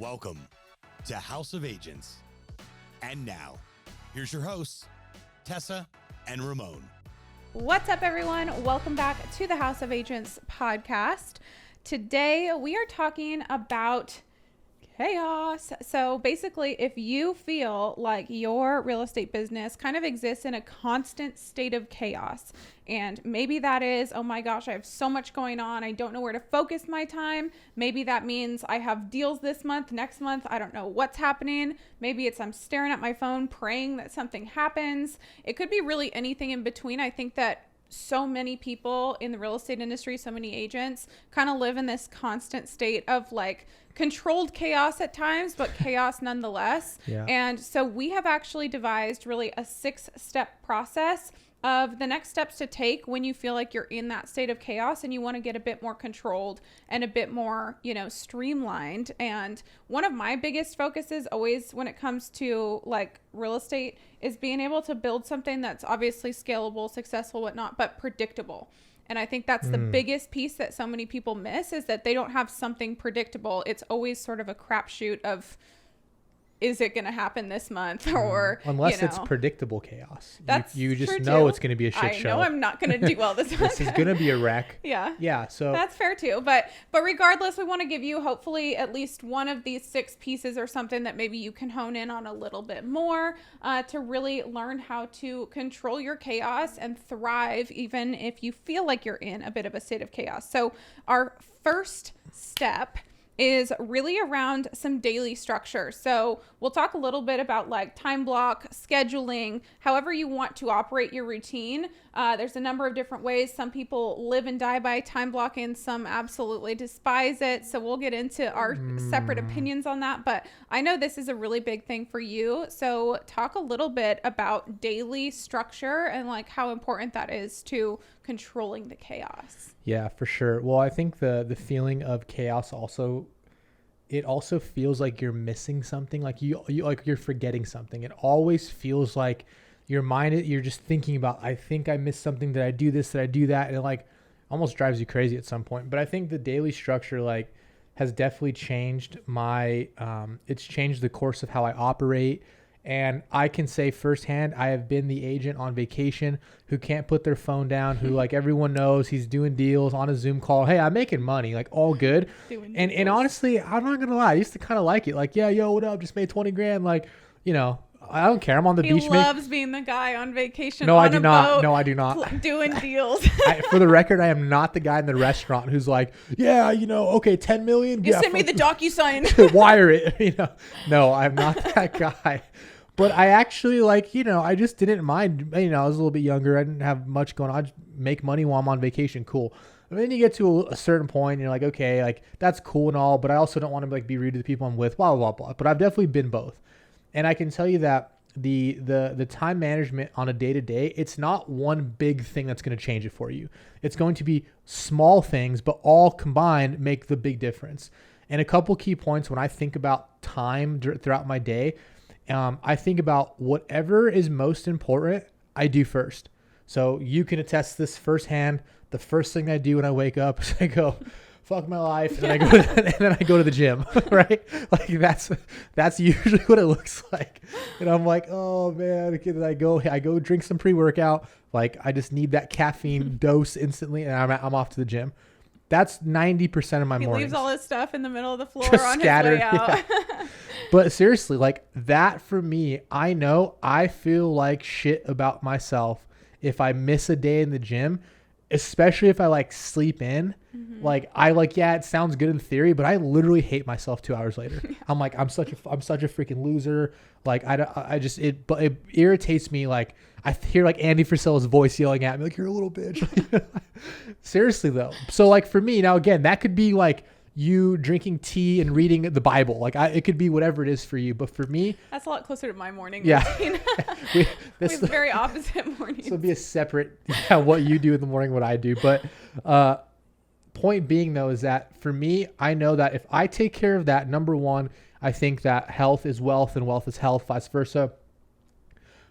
Welcome to House of Agents. And now, here's your hosts, Tessa and Ramon. What's up, everyone? Welcome back to the House of Agents podcast. Today, we are talking about chaos. So basically, if you feel like your real estate business kind of exists in a constant state of chaos, and maybe that is, oh my gosh, I have so much going on, I don't know where to focus my time. Maybe that means I have deals this month, next month, I don't know what's happening. Maybe it's I'm staring at my phone praying that something happens. It could be really anything in between. I think that so many people in the real estate industry, so many agents kind of live in this constant state of like controlled chaos at times, but chaos nonetheless. Yeah. And so we have actually devised really a 6-step process of the next steps to take when you feel like you're in that state of chaos and you want to get a bit more controlled and a bit more, streamlined. And one of my biggest focuses always when it comes to like real estate is being able to build something that's obviously scalable, successful, whatnot, but predictable. And I think that's the biggest piece that so many people miss is that they don't have something predictable. It's always sort of a crapshoot of, is it going to happen this month? Or unless it's predictable chaos. That's you just true know too. It's going to be a shit show. I know I'm not going to do well this month. This is going to be a wreck. Yeah. So that's fair too. But regardless, we want to give you hopefully at least one of these 6 pieces or something that maybe you can hone in on a little bit more to really learn how to control your chaos and thrive even if you feel like you're in a bit of a state of chaos. So our first step is really around some daily structure. So we'll talk a little bit about like time block, scheduling, however you want to operate your routine. There's a number of different ways. Some people live and die by time blocking. Some absolutely despise it. So we'll get into our separate opinions on that. But I know this is a really big thing for you. So talk a little bit about daily structure and like how important that is to controlling the chaos. Yeah, for sure. Well, I think the feeling of chaos also feels like you're missing something, like you're forgetting something. It always feels like your mind, you're just thinking about, I think I missed something. Did I do this? Did I do that? And it like almost drives you crazy at some point. But I think the daily structure like has definitely changed it's changed the course of how I operate. And I can say firsthand, I have been the agent on vacation who can't put their phone down, who like everyone knows he's doing deals on a Zoom call. Hey, I'm making money, like all good. And honestly, I'm not going to lie. I used to kind of like it. Like, yeah, yo, what up? Just made 20 grand. Like, I don't care. I'm on the beach. He loves being the guy on vacation. No, on I do a not. boat, No, I do not. Doing deals. For the record, I am not the guy in the restaurant who's like, yeah, okay, 10 million. You yeah, send me the DocuSign. Wire it. No, I'm not that guy. But I actually I just didn't mind. I was a little bit younger. I didn't have much going on. I just make money while I'm on vacation. Cool. And then you get to a certain point and you're like, okay, like that's cool and all, but I also don't want to like be rude to the people I'm with, blah, blah, blah, blah. But I've definitely been both. And I can tell you that the time management on a day-to-day, it's not one big thing that's going to change it for you. It's going to be small things, but all combined make the big difference. And a couple key points when I think about time throughout my day, I think about whatever is most important, I do first. So you can attest this firsthand. The first thing I do when I wake up is I go, fuck my life, and then I go to the gym, right? Like that's usually what it looks like. And I'm like, oh man, I go drink some pre-workout. Like I just need that caffeine dose instantly, and I'm off to the gym. That's 90% of my mornings. He leaves all his stuff in the middle of the floor just on scattered, his way out. Yeah. But seriously, like that for me, I know I feel like shit about myself if I miss a day in the gym, especially if I like sleep in. Mm-hmm. Yeah, it sounds good in theory, but I literally hate myself 2 hours later. Yeah. I'm like, I'm such a freaking loser. Like it irritates me. Like I hear like Andy Frisella's voice yelling at me, like, you're a little bitch. Seriously though. So like for me now, again, that could be like you drinking tea and reading the Bible. Like it could be whatever it is for you. But for me, that's a lot closer to my morning routine. we have very opposite mornings. This will be a separate, what you do in the morning, what I do. But point being though, is that for me, I know that if I take care of that, number one, I think that health is wealth and wealth is health, vice versa.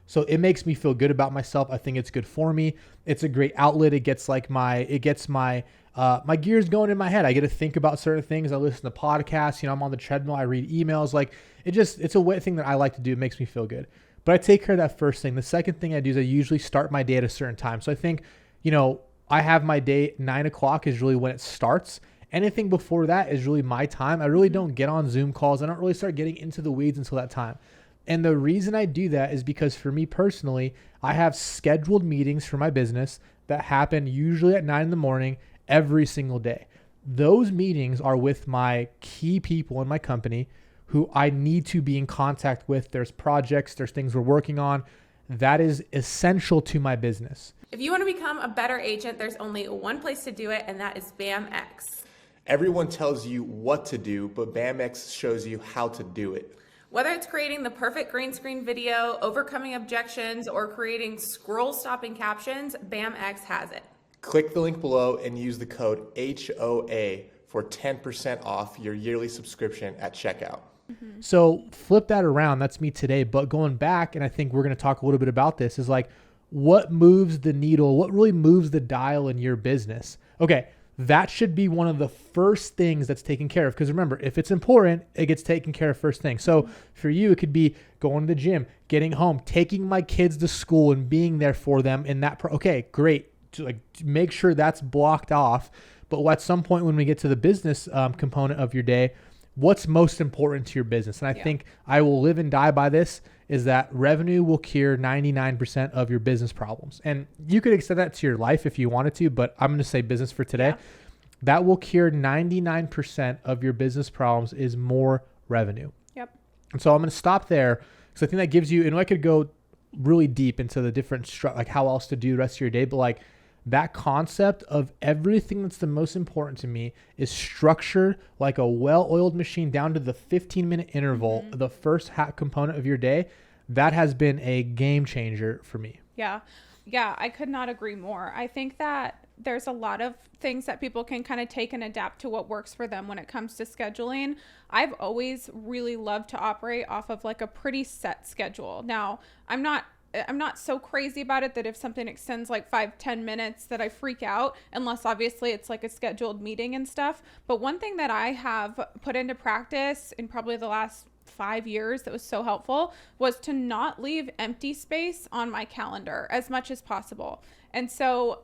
So it makes me feel good about myself. I think it's good for me. It's a great outlet. It gets my my gears going in my head. I get to think about certain things. I listen to podcasts. I'm on the treadmill. I read emails. Like it's a thing that I like to do. It makes me feel good. But I take care of that first thing. The second thing I do is I usually start my day at a certain time. So I think, I have my day 9 o'clock is really when it starts. Anything before that is really my time. I really don't get on Zoom calls. I don't really start getting into the weeds until that time. And the reason I do that is because for me personally, I have scheduled meetings for my business that happen usually at 9 in the morning every single day. Those meetings are with my key people in my company who I need to be in contact with. There's projects, there's things we're working on. That is essential to my business. If you want to become a better agent, there's only one place to do it, and that is BAMX. Everyone tells you what to do, but BAMX shows you how to do it. Whether it's creating the perfect green screen video, overcoming objections, or creating scroll-stopping captions, BAMX has it. Click the link below and use the code HOA for 10% off your yearly subscription at checkout. So flip that around. That's me today. But going back, and I think we're going to talk a little bit about this, is like what moves the needle? What really moves the dial in your business? Okay, that should be one of the first things that's taken care of. Because remember, if it's important, it gets taken care of first thing. So for you, it could be going to the gym, getting home, taking my kids to school and being there for them in that. Okay, great. To make sure that's blocked off. But at some point when we get to the business component of your day, what's most important to your business? And I think I will live and die by this, is that revenue will cure 99% of your business problems. And you could extend that to your life if you wanted to, but I'm going to say business for today. Yeah. That will cure 99% of your business problems is more revenue. Yep. And so I'm going to stop there because I think that gives you, and I could go really deep into the different, like how else to do the rest of your day, but like that concept of everything that's the most important to me is structured like a well-oiled machine down to the 15-minute interval, the first component of your day. That has been a game changer for me. Yeah, I could not agree more. I think that there's a lot of things that people can kind of take and adapt to what works for them when it comes to scheduling. I've always really loved to operate off of like a pretty set schedule. Now, I'm not so crazy about it that if something extends like 5-10 minutes that I freak out, unless obviously it's like a scheduled meeting and stuff. But one thing that I have put into practice in probably the last 5 years that was so helpful was to not leave empty space on my calendar as much as possible. And so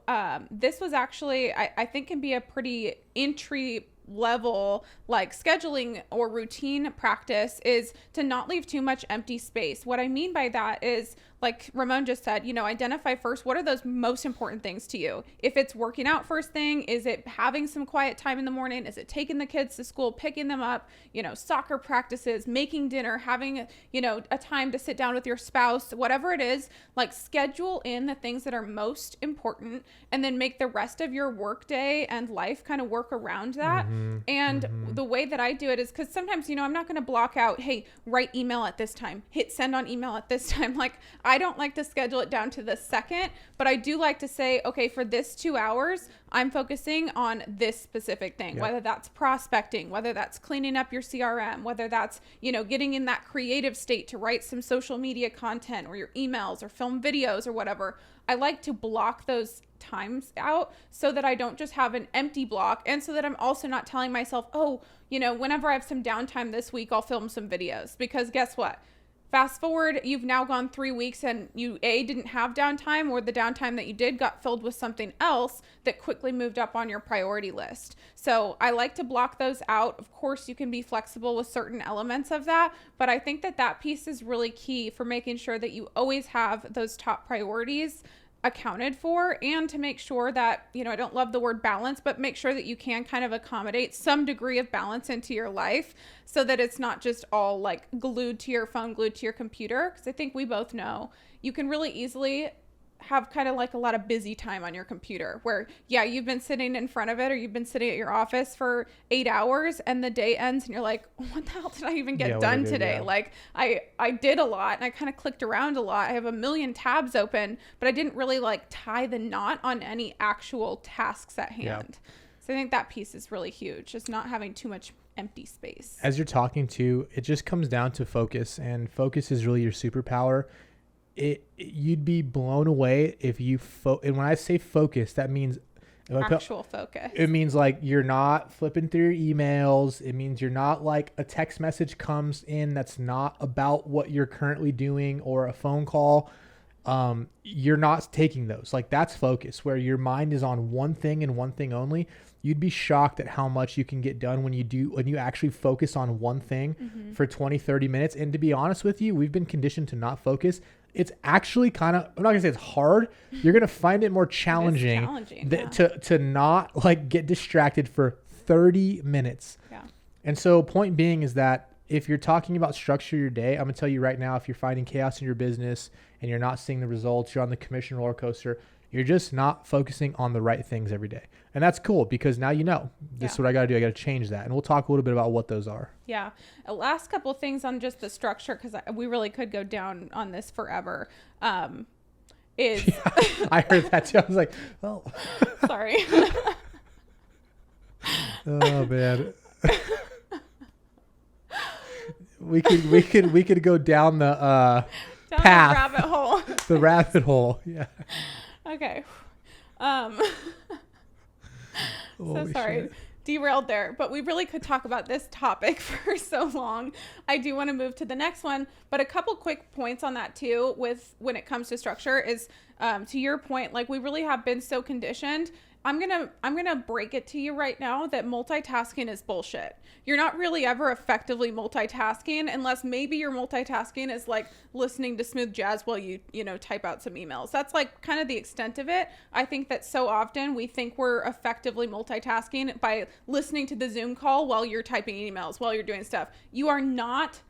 this was actually, I think, can be a pretty entry level like scheduling or routine practice, is to not leave too much empty space. What I mean by that is, like Ramon just said, identify first, what are those most important things to you? If it's working out first thing, is it having some quiet time in the morning? Is it taking the kids to school, picking them up, soccer practices, making dinner, having, a time to sit down with your spouse, whatever it is, like schedule in the things that are most important and then make the rest of your work day and life kind of work around that. The way that I do it is because sometimes, I'm not going to block out, hey, write email at this time, hit send on email at this time. Like, I don't like to schedule it down to the second, but I do like to say, okay, for this 2 hours, I'm focusing on this specific thing, whether that's prospecting, whether that's cleaning up your CRM, whether that's, getting in that creative state to write some social media content or your emails or film videos or whatever. I like to block those times out so that I don't just have an empty block, and so that I'm also not telling myself, oh, whenever I have some downtime this week, I'll film some videos. Because guess what? Fast forward, you've now gone 3 weeks and you didn't have downtime, or the downtime that you did got filled with something else that quickly moved up on your priority list. So I like to block those out. Of course, you can be flexible with certain elements of that, but I think that piece is really key for making sure that you always have those top priorities accounted for, and to make sure that, I don't love the word balance, but make sure that you can kind of accommodate some degree of balance into your life so that it's not just all like glued to your phone, glued to your computer. Because I think we both know you can really easily have kind of like a lot of busy time on your computer where, you've been sitting in front of it, or you've been sitting at your office for 8 hours and the day ends and you're like, what the hell did I even get done today? Yeah. Like I did a lot and I kind of clicked around a lot. I have a million tabs open, but I didn't really like tie the knot on any actual tasks at hand. Yeah. So I think that piece is really huge, just not having too much empty space. As you're talking to, it just comes down to focus, and focus is really your superpower. You'd be blown away if you and when I say focus, that means Actual focus. It means like you're not flipping through your emails. It means you're not like a text message comes in that's not about what you're currently doing, or a phone call. You're not taking those. Like, that's focus, where your mind is on one thing and one thing only. You'd be shocked at how much you can get done when you actually focus on one thing for 20, 30 minutes. And to be honest with you, we've been conditioned to not focus. It's actually kind of, I'm not gonna say it's hard. You're going to find it more challenging, to not like get distracted for 30 minutes. Yeah. And so point being is that if you're talking about structure your day, I'm gonna tell you right now, if you're finding chaos in your business and you're not seeing the results, you're on the commission roller coaster, you're just not focusing on the right things every day. And that's cool, because now you know this is what I got to do. I got to change that. And we'll talk a little bit about what those are. Yeah. Last couple of things on just the structure, because we really could go down on this forever. Is I heard that too. I was like, oh, sorry. Oh man. we could go down the path, the rabbit hole. The rabbit hole. Yeah. Okay. Holy sorry. shit. Derailed there, but we really could talk about this topic for so long. I do want to move to the next one, but a couple quick points on that too, with when it comes to structure is, to your point, like, we really have been so conditioned. I'm gonna break it to you right now that multitasking is bullshit. You're not really ever effectively multitasking unless maybe your multitasking is like listening to smooth jazz while you type out some emails. That's like kind of the extent of it. I think that so often we think we're effectively multitasking by listening to the Zoom call while you're typing emails, while you're doing stuff. You are not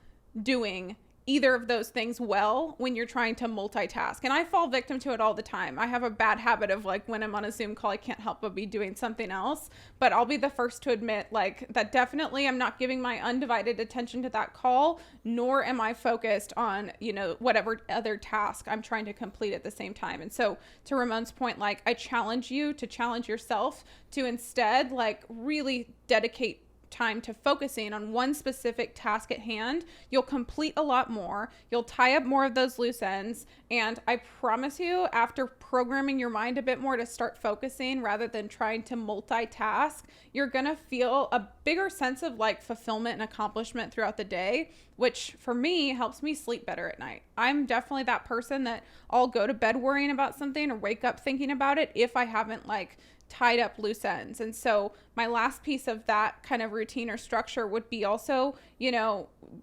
doing either of those things well when you're trying to multitask. And I fall victim to it all the time. I have a bad habit of, like, when I'm on a Zoom call, I can't help but be doing something else. But I'll be the first to admit, like, that definitely I'm not giving my undivided attention to that call, nor am I focused on, whatever other task I'm trying to complete at the same time. And so to Ramon's point, like, I challenge you to challenge yourself to instead, like, really dedicate time to focusing on one specific task at hand. You'll complete a lot more. You'll tie up more of those loose ends. And I promise you, after programming your mind a bit more to start focusing rather than trying to multitask, you're going to feel a bigger sense of like fulfillment and accomplishment throughout the day, which for me helps me sleep better at night. I'm definitely that person that I'll go to bed worrying about something or wake up thinking about it if I haven't like tied up loose ends. And so my last piece of that kind of routine or structure would be also,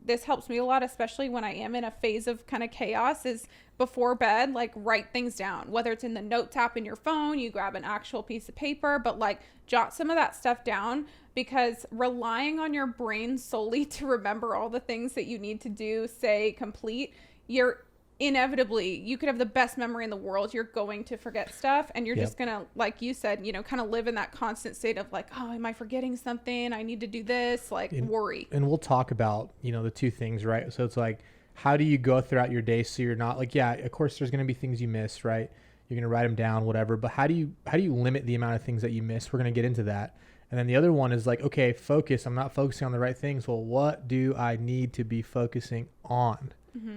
this helps me a lot, especially when I am in a phase of kind of chaos, is before bed, like, write things down, whether it's in the notes app in your phone, you grab an actual piece of paper, but like jot some of that stuff down, because relying on your brain solely to remember all the things that you need to do, say, complete, inevitably, you could have the best memory in the world, you're going to forget stuff, and you're just gonna, like you said, kind of live in that constant state of like, oh, am I forgetting something? I need to do this, worry. And we'll talk about, the two things, right? So it's like, how do you go throughout your day so you're not like, yeah, of course there's gonna be things you miss, right? You're gonna write them down, whatever, but how do you limit the amount of things that you miss? We're gonna get into that. And then the other one is like, okay, focus. I'm not focusing on the right things. Well, what do I need to be focusing on?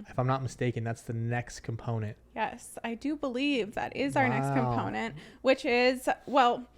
If I'm not mistaken, that's the next component. Yes, I do believe that is our next component, which is, well,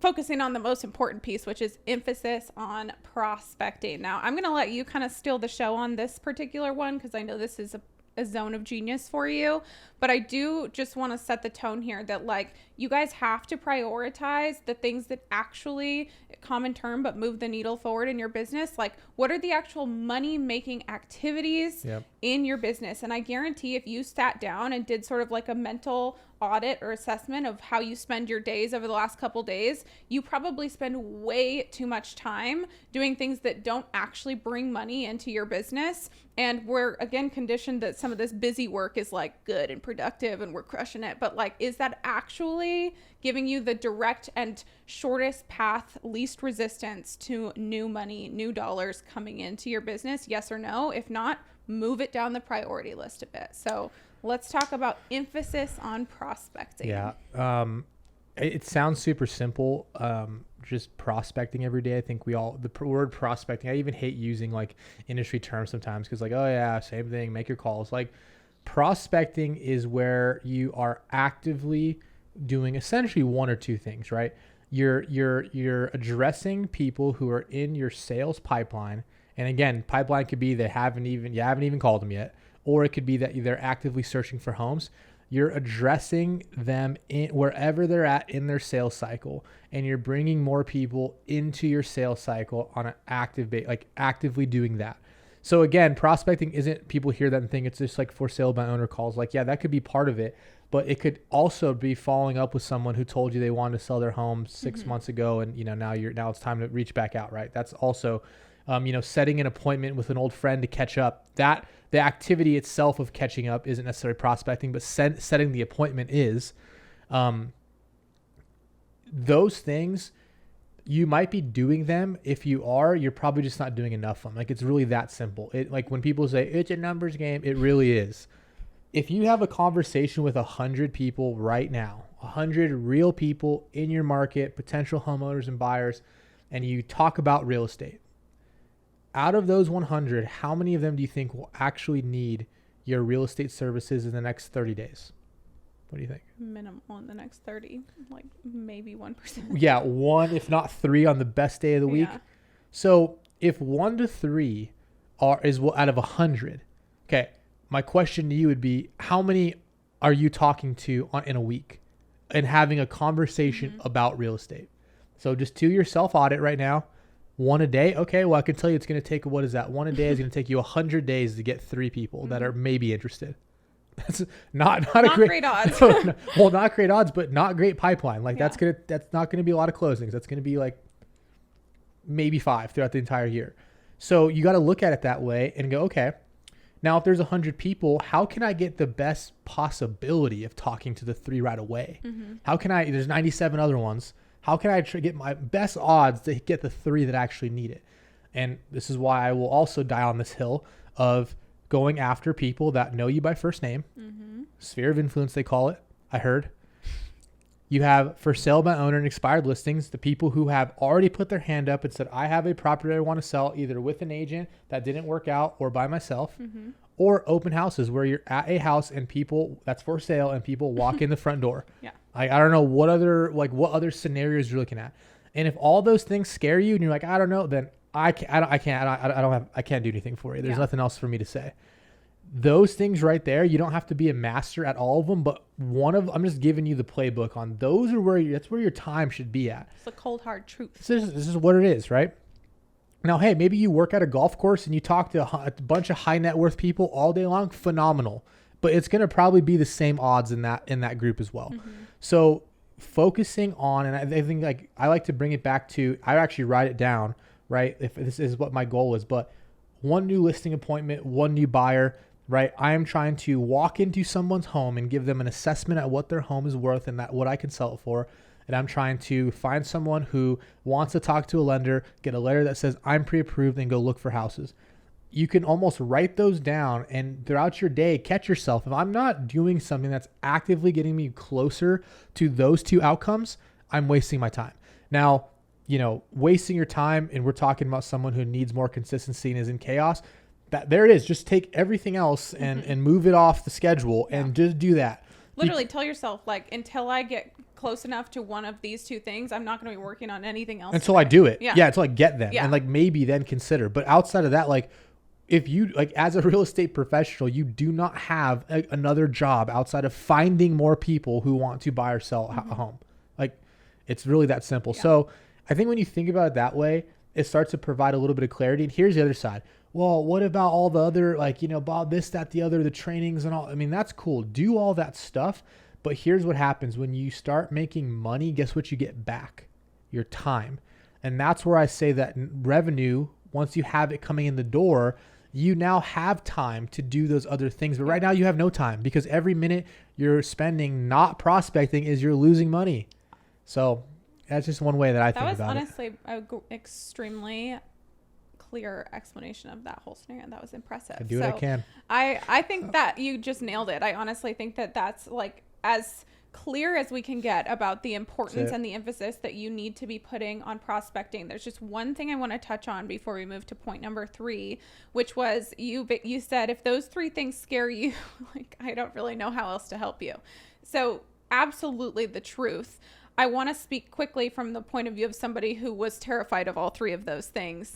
focusing on the most important piece, which is emphasis on prospecting. Now, I'm going to let you kind of steal the show on this particular one, because I know this is a zone of genius for you, but I do just want to set the tone here that, like, you guys have to prioritize the things that actually, common term, but move the needle forward in your business. Like, what are the actual money making activities in your business? And I guarantee if you sat down and did sort of like a mental audit or assessment of how you spend your days over the last couple days, you probably spend way too much time doing things that don't actually bring money into your business. And we're, again, conditioned that some of this busy work is like good and productive and we're crushing it. But like, is that actually giving you the direct and shortest path, least resistance to new money, new dollars coming into your business? Yes or no? If not, move it down the priority list a bit. So let's talk about emphasis on prospecting. Yeah. It sounds super simple. Just prospecting every day. I think the word prospecting, I even hate using like industry terms sometimes, because like, oh yeah, same thing, make your calls. Like, prospecting is where you are actively doing essentially one or two things, right? You're addressing people who are in your sales pipeline. And again, pipeline could be you haven't even called them yet, or it could be that they're actively searching for homes. You're addressing them in wherever they're at in their sales cycle, and you're bringing more people into your sales cycle on an active base, like actively doing that. So again, prospecting isn't, people hear that and think it's just like for sale by owner calls. Like, yeah, that could be part of it, but it could also be following up with someone who told you they wanted to sell their home 6 months ago, and now it's time to reach back out, right? That's also, setting an appointment with an old friend to catch up. That the activity itself of catching up isn't necessarily prospecting, but setting the appointment is. Those things, you might be doing them. If you are, you're probably just not doing enough of them. Like, it's really that simple. Like when people say it's a numbers game, it really is. If you have a conversation with 100 people right now, 100 real people in your market, potential homeowners and buyers, and you talk about real estate, out of those 100, how many of them do you think will actually need your real estate services in the next 30 days? What do you think? Minimal in the next 30, like maybe 1%. Yeah, 1, if not 3 on the best day of the week. Yeah. So if 1 to 3 is out of 100, okay, my question to you would be, how many are you talking to in a week and having a conversation about real estate? So just do your self-audit right now. 1 a day. Okay, well, I can tell you it's going to take, what is that? 1 a day is going to take you 100 days to get 3 people that are maybe interested. That's not a great odds. No, well, not great odds, but not great pipeline. Like Yeah. that's not going to be a lot of closings. That's going to be like maybe 5 throughout the entire year. So you got to look at it that way and go, okay, now if there's 100 people, how can I get the best possibility of talking to the 3 right away? How can there's 97 other ones. How can I get my best odds to get the 3 that actually need it? And this is why I will also die on this hill of going after people that know you by first name. Sphere of influence, they call it. I heard. You have for sale by owner and expired listings, the people who have already put their hand up and said, I have a property I want to sell either with an agent that didn't work out or by myself, or open houses where you're at a house and people that's for sale and people walk in the front door. Yeah. I don't know what other scenarios you're looking at. And if all those things scare you and you're like, I don't know, then I can't do anything for you. There's nothing else for me to say. Those things right there, you don't have to be a master at all of them, but I'm just giving you the playbook on those that's where your time should be at. It's the cold hard truth. This is what it is, right? Now, hey, maybe you work at a golf course and you talk to a bunch of high net worth people all day long. Phenomenal. But it's going to probably be the same odds in that group as well. So focusing on, and I think like I like to bring it back to, I actually write it down, right? If this is what my goal is, but 1 new listing appointment, 1 new buyer, right? I am trying to walk into someone's home and give them an assessment at what their home is worth and what I can sell it for. And I'm trying to find someone who wants to talk to a lender, get a letter that says I'm pre-approved, and go look for houses. You can almost write those down and throughout your day, catch yourself. If I'm not doing something that's actively getting me closer to those 2 outcomes, I'm wasting my time. Now, wasting your time, and we're talking about someone who needs more consistency and is in chaos, that there it is. Just take everything else and move it off the schedule and just do that. Literally tell yourself, like, until I get close enough to one of these 2 things, I'm not going to be working on anything else. Until I do it. Yeah. Until I get them. Yeah. And like maybe then consider. But outside of that, like if you like as a real estate professional, you do not have another job outside of finding more people who want to buy or sell a home. Like it's really that simple. Yeah. So I think when you think about it that way, it starts to provide a little bit of clarity. And here's the other side. Well, what about all the other, Bob, this, that, the other, the trainings and all? I mean, that's cool. Do all that stuff. But here's what happens when you start making money. Guess what you get back? Your time. And that's where I say that revenue, once you have it coming in the door, you now have time to do those other things. But right now you have no time because every minute you're spending not prospecting is you're losing money. So that's just one way that I think about it. That was honestly an extremely clear explanation of that whole scenario. That was impressive. I do what I can. I think that you just nailed it. I honestly think that that's like as clear as we can get about the importance and the emphasis that you need to be putting on prospecting. There's just one thing I want to touch on before we move to point number 3, which was you said if those 3 things scare you, like I don't really know how else to help you. So absolutely the truth. I want to speak quickly from the point of view of somebody who was terrified of all three of those things.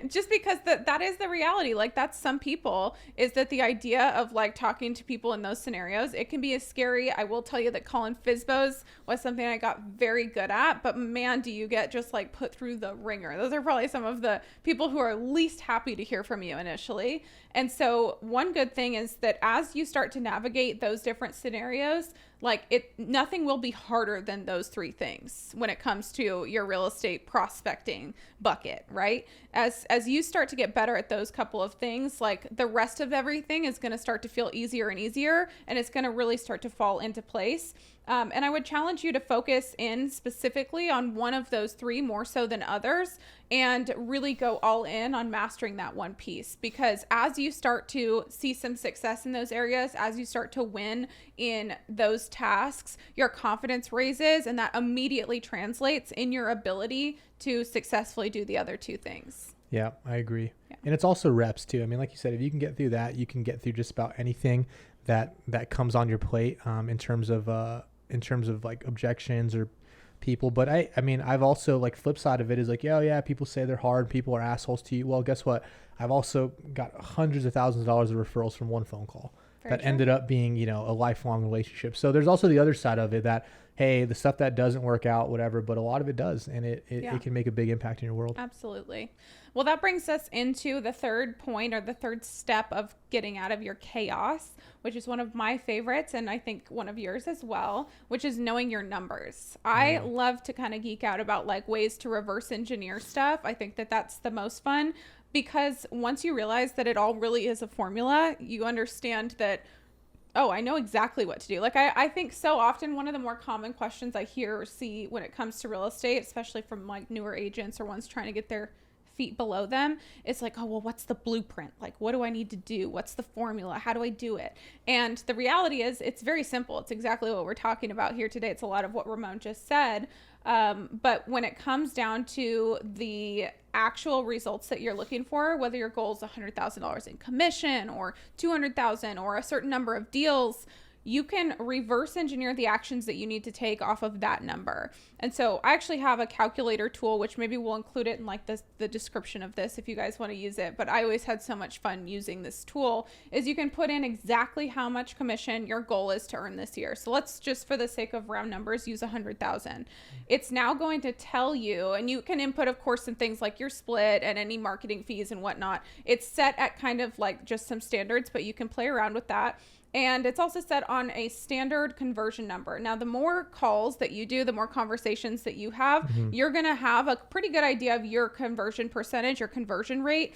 Just because that is the reality. Like, that's some people, is that the idea of like talking to people in those scenarios, it can be as scary. I will tell you that calling FSBOs was something I got very good at, but man, do you get just like put through the ringer. Those are probably some of the people who are least happy to hear from you initially. And so one good thing is that as you start to navigate those different scenarios, like nothing will be harder than those three things when it comes to your real estate prospecting bucket, right? As you start to get better at those couple of things, like the rest of everything is going to start to feel easier and easier, and it's going to really start to fall into place. And I would challenge you to focus in specifically on one of those three more so than others, and really go all in on mastering that one piece. Because as you start to see some success in those areas, as you start to win in those tasks, your confidence raises, and that immediately translates in your ability to successfully do the other two things. Yeah, I agree. Yeah. And it's also reps too. I mean, like you said, if you can get through that, you can get through just about anything that comes on your plate, in terms of like objections or people. But I mean, I've also, like, flip side of it is like, yeah, people say they're hard, people are assholes to you. Well, guess what? I've also got hundreds of thousands of dollars of referrals from one phone call that ended up being, you know, a lifelong relationship. So there's also the other side of it that, hey, the stuff that doesn't work out, whatever, but a lot of it does, and it can make a big impact in your world. Absolutely. Well, that brings us into the third point, or the third step of getting out of your chaos, which is one of my favorites, and I think one of yours as well, which is knowing your numbers. I love to kind of geek out about like ways to reverse engineer stuff. I think that that's the most fun, because once you realize that it all really is a formula, you understand that, oh, I know exactly what to do. Like, I think so often one of the more common questions I hear or see when it comes to real estate, especially from like newer agents or ones trying to get their feet below them, it's like, oh, well, what's the blueprint? Like, what do I need to do? What's the formula? How do I do it? And the reality is, it's very simple. It's exactly what we're talking about here today. It's a lot of what Ramon just said. But when it comes down to the actual results that you're looking for, whether your goal is $100,000 in commission or $200,000 or a certain number of deals, you can reverse engineer the actions that you need to take off of that number. And so I actually have a calculator tool, which maybe we'll include it in like the description of this if you guys want to use it. But I always had so much fun using this tool. Is you can put in exactly how much commission your goal is to earn this year. So let's just, for the sake of round numbers, use 100,000. It's now going to tell you, and you can input, of course, some things like your split and any marketing fees and whatnot. It's set at kind of like just some standards, but you can play around with that. And it's also set on a standard conversion number. Now, the more calls that you do, the more conversations that you have, you're going to have a pretty good idea of your conversion percentage or conversion rate,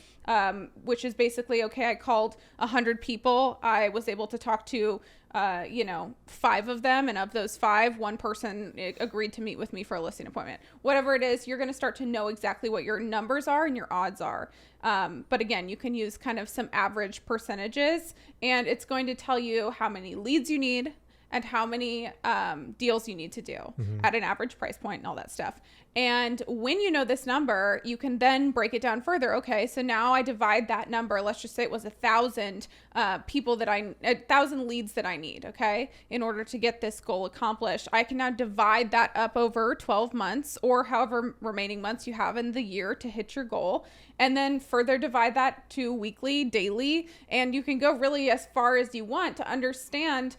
which is basically, okay, I called 100 people. I was able to talk to 5 of them, and of those 5, one person agreed to meet with me for a listing appointment. Whatever it is, you're going to start to know exactly what your numbers are and your odds are. But again, you can use kind of some average percentages, and it's going to tell you how many leads you need and how many deals you need to do at an average price point and all that stuff. And when you know this number, you can then break it down further. Okay, so now I divide that number. Let's just say it was 1,000 1,000 leads that I need, okay, in order to get this goal accomplished. I can now divide that up over 12 months or however remaining months you have in the year to hit your goal. And then further divide that to weekly, daily, and you can go really as far as you want to understand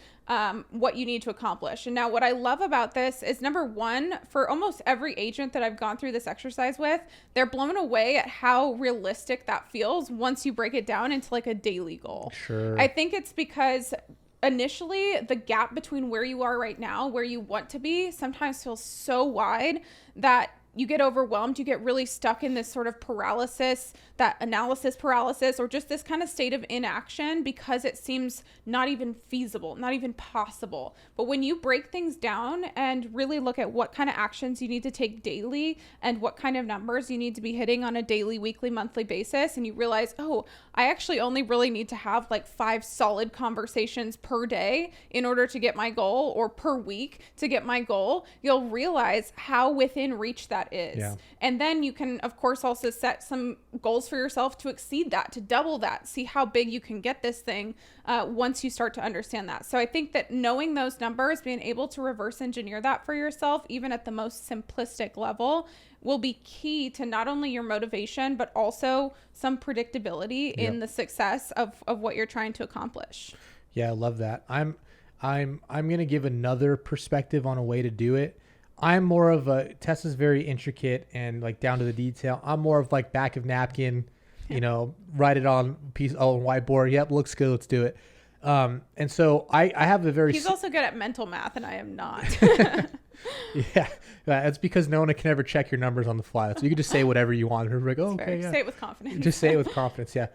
what you need to accomplish. And now what I love about this is, number one, for almost every agent that I've gone through this exercise with, they're blown away at how realistic that feels once you break it down into like a daily goal. Sure. I think it's because initially the gap between where you are right now, where you want to be, sometimes feels so wide that you get overwhelmed, you get really stuck in this sort of paralysis, that analysis paralysis, or just this kind of state of inaction because it seems not even feasible, not even possible. But when you break things down and really look at what kind of actions you need to take daily and what kind of numbers you need to be hitting on a daily, weekly, monthly basis, and you realize, oh, I actually only really need to have like 5 solid conversations per day in order to get my goal, or per week to get my goal, you'll realize how within reach that that is. Yeah. And then you can, of course, also set some goals for yourself to exceed that, to double that, see how big you can get this thing once you start to understand that. So I think that knowing those numbers, being able to reverse engineer that for yourself, even at the most simplistic level, will be key to not only your motivation, but also some predictability in the success of what you're trying to accomplish. Yeah, I love that. I'm going to give another perspective on a way to do it. I'm more of a, Tessa's very intricate and like down to the detail. I'm more of like back of napkin, you know, write it on whiteboard. Yep, looks good. Let's do it. And so I have a very... He's also good at mental math, and I am not. Yeah, that's because no one can ever check your numbers on the fly. So you can just say whatever you want. We're like, oh, okay, yeah. Say it with confidence. Just say it with confidence, yeah.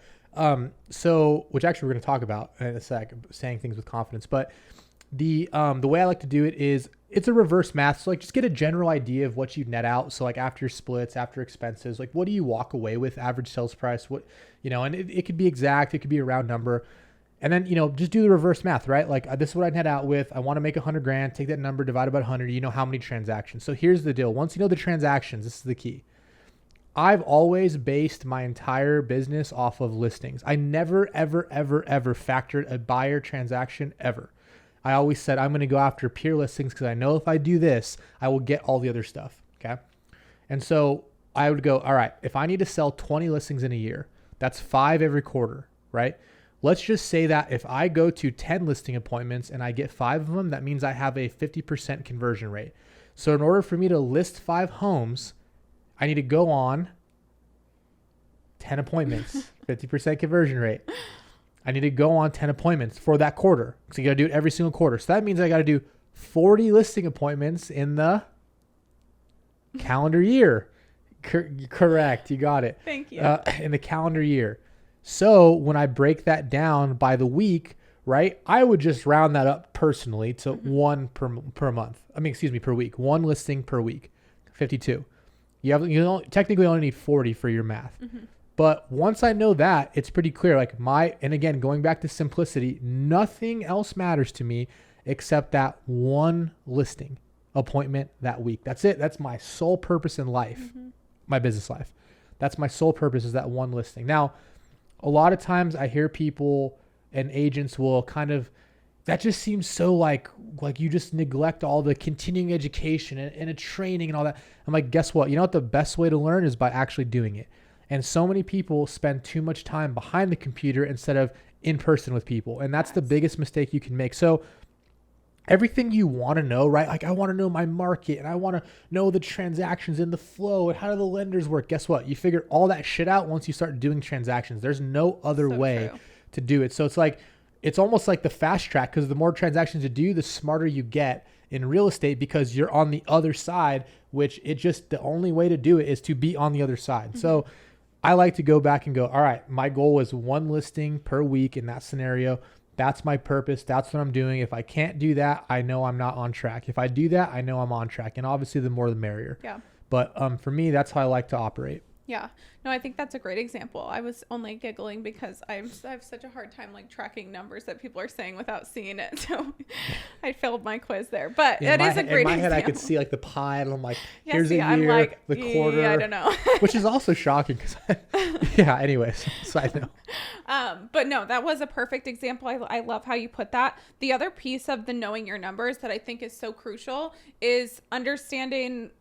So, which actually we're going to talk about in a sec, saying things with confidence. But the way I like to do it is it's a reverse math. So like just get a general idea of what you net out. So like after splits, after expenses, like what do you walk away with, average sales price, what, you know, and it could be exact, it could be a round number. And then, you know, just do the reverse math, right? Like this is what I net out with. I want to make 100 grand, take that number, divide it by 100. You know how many transactions. So here's the deal. Once you know the transactions, this is the key. I've always based my entire business off of listings. I never, ever, ever, ever factored a buyer transaction ever. I always said, I'm going to go after peer listings because I know if I do this, I will get all the other stuff. Okay. And so I would go, all right, if I need to sell 20 listings in a year, that's 5 every quarter, right? Let's just say that if I go to 10 listing appointments and I get 5 of them, that means I have a 50% conversion rate. So in order for me to list 5 homes, I need to go on 10 appointments, 50% conversion rate. I need to go on 10 appointments for that quarter. So you got to do it every single quarter. So that means I got to do 40 listing appointments in the calendar year. Correct. You got it. Thank you. In the calendar year. So when I break that down by the week, right, I would just round that up personally to 1 per month. Per week. 1 listing per week. 52. You technically only need 40 for your math. But once I know that, it's pretty clear. Like and again, going back to simplicity, nothing else matters to me except that 1 listing appointment that week. That's it. That's my sole purpose in life, my business life. That's my sole purpose, is that 1 listing. Now, a lot of times I hear people and agents will kind of, that just seems so like you just neglect all the continuing education and a training and all that. I'm like, guess what? You know what the best way to learn is by actually doing it. And so many people spend too much time behind the computer instead of in person with people. And that's the biggest mistake you can make. So everything you want to know, right? Like I want to know my market and I want to know the transactions and the flow and how do the lenders work. Guess what? You figure all that shit out once you start doing transactions. There's no other way to do it. So it's like, it's almost like the fast track, because the more transactions you do, the smarter you get in real estate, because you're on the other side, which the only way to do it is to be on the other side. So I like to go back and go, all right, my goal is 1 listing per week in that scenario. That's my purpose. That's what I'm doing. If I can't do that, I know I'm not on track. If I do that, I know I'm on track. And obviously the more the merrier. Yeah. But for me, that's how I like to operate. Yeah. No, I think that's a great example. I was only giggling because I have such a hard time like tracking numbers that people are saying without seeing it. So I failed my quiz there, but it is a great example. In my head, I could see like the pie and I'm like, here's a year, I'm like, the quarter. I don't know. Which is also shocking because yeah, anyways, side note. But no, that was a perfect example. I love how you put that. The other piece of the knowing your numbers that I think is so crucial is understanding,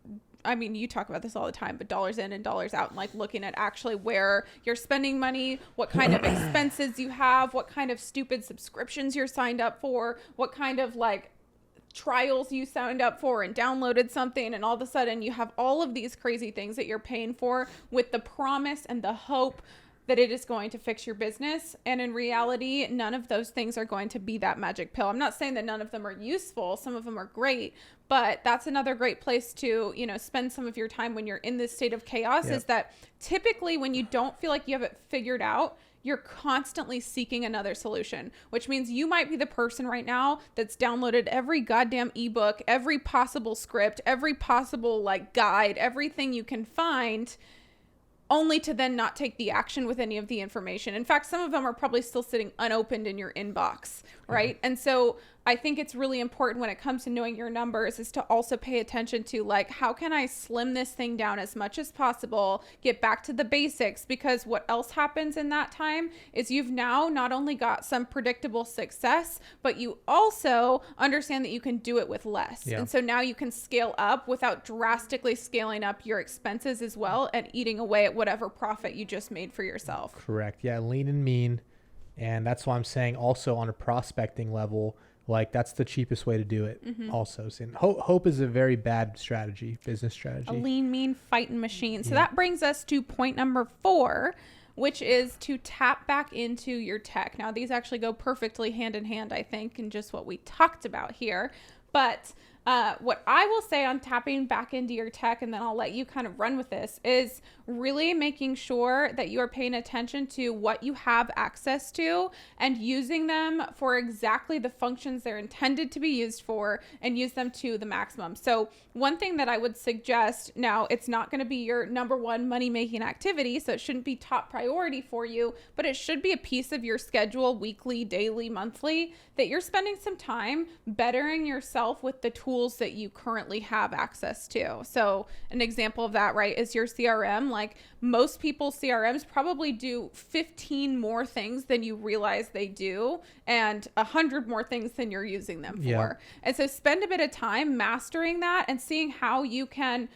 I mean, you talk about this all the time, but dollars in and dollars out, and like looking at actually where you're spending money, what kind of expenses you have, what kind of stupid subscriptions you're signed up for, what kind of like trials you signed up for and downloaded something, and all of a sudden you have all of these crazy things that you're paying for with the promise and the hope that it is going to fix your business. And in reality, none of those things are going to be that magic pill. I'm not saying that none of them are useful. Some of them are great, but that's another great place to, spend some of your time when you're in this state of chaos. Is that typically when you don't feel like you have it figured out, you're constantly seeking another solution, which means you might be the person right now that's downloaded every goddamn ebook, every possible script, every possible like guide, everything you can find, only to then not take the action with any of the information. In fact, some of them are probably still sitting unopened in your inbox, right? And so I think it's really important when it comes to knowing your numbers is to also pay attention to like, how can I slim this thing down as much as possible, get back to the basics, because what else happens in that time is you've now not only got some predictable success, but you also understand that you can do it with less. Yeah. And so now you can scale up without drastically scaling up your expenses as well and eating away at whatever profit you just made for yourself. Correct. Yeah. Lean and mean. And that's why I'm saying also on a prospecting level, like that's the cheapest way to do it. Also, so hope is a very bad strategy, business strategy. A lean, mean fighting machine. So that brings us to point number 4, which is to tap back into your tech. Now, these actually go perfectly hand in hand, I think, in just what we talked about here. But what I will say on tapping back into your tech, and then I'll let you kind of run with this, is really making sure that you are paying attention to what you have access to and using them for exactly the functions they're intended to be used for, and use them to the maximum. So one thing that I would suggest, now it's not going to be your number one money-making activity, so it shouldn't be top priority for you, but it should be a piece of your schedule, weekly, daily, monthly, that you're spending some time bettering yourself with the tools that you currently have access to. So an example of that, right, is your CRM. Like most people's CRMs probably do 15 more things than you realize they do, and 100 more things than you're using them for. Yeah. And so spend a bit of time mastering that and seeing how you can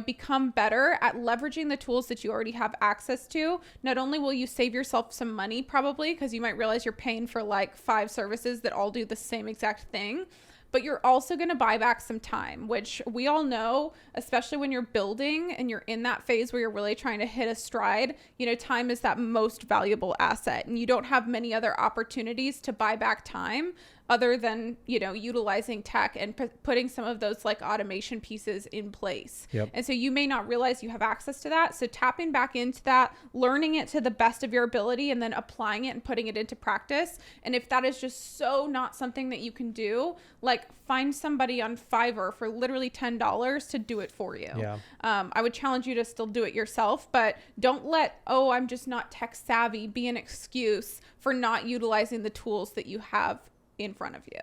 become better at leveraging the tools that you already have access to. Not only will you save yourself some money probably, because you might realize you're paying for like 5 services that all do the same exact thing, but you're also going to buy back some time, which we all know, especially when you're building and you're in that phase where you're really trying to hit a stride, time is that most valuable asset, and you don't have many other opportunities to buy back time other than, utilizing tech and putting some of those like automation pieces in place. Yep. And so you may not realize you have access to that. So tapping back into that, learning it to the best of your ability, and then applying it and putting it into practice. And if that is just so not something that you can do, like find somebody on Fiverr for literally $10 to do it for you. Yeah. I would challenge you to still do it yourself, but don't let, I'm just not tech savvy, be an excuse for not utilizing the tools that you have in front of you.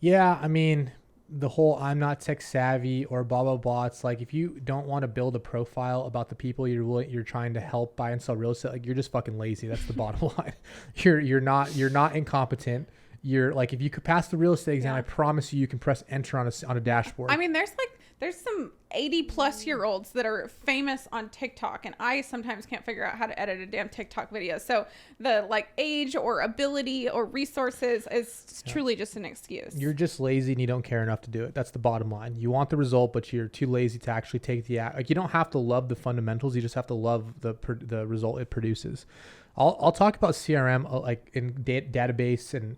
Yeah. I mean, the whole I'm not tech savvy or blah, blah, blah. It's like, if you don't want to build a profile about the people you're trying to help buy and sell real estate, like you're just fucking lazy. That's the bottom line. You're not incompetent. You're like, if you could pass the real estate exam, I promise you can press enter on a dashboard. I mean, there's some 80-plus-year-olds that are famous on TikTok, and I sometimes can't figure out how to edit a damn TikTok video. So the like age or ability or resources is truly just an excuse. You're just lazy and you don't care enough to do it. That's the bottom line. You want the result, but you're too lazy to actually take the act. Like, you don't have to love the fundamentals. You just have to love the result it produces. I'll talk about CRM like in database and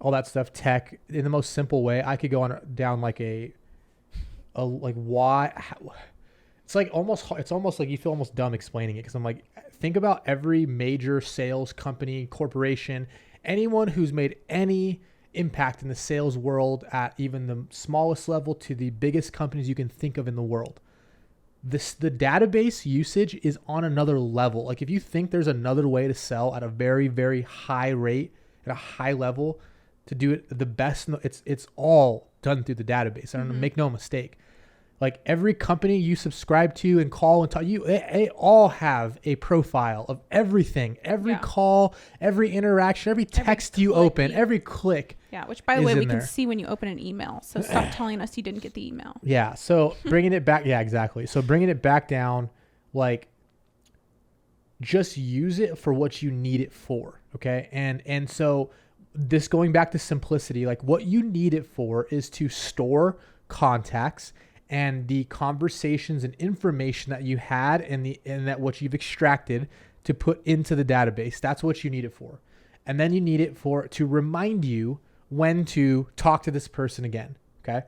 all that stuff, tech, in the most simple way. I could go down like it's almost like you feel almost dumb explaining it, because I'm like, think about every major sales company, corporation, anyone who's made any impact in the sales world at even the smallest level to the biggest companies you can think of in the world. The database usage is on another level. Like, if you think there's another way to sell at a very, very high rate, at a high level, to do it the best, it's all done through the database. I don't know, make no mistake. Like, every company you subscribe to and call and talk, they all have a profile of everything, every call, every interaction, every text you open, every click. Yeah, which, by the way, we can see when you open an email. So stop telling us you didn't get the email. Yeah. So bringing it back. Yeah, exactly. So bringing it back down, like, just use it for what you need it for. Okay. And so this, going back to simplicity, like, what you need it for is to store contacts and the conversations and information that you had and that what you've extracted to put into the database. That's what you need it for. And then you need it to remind you when to talk to this person again. Okay.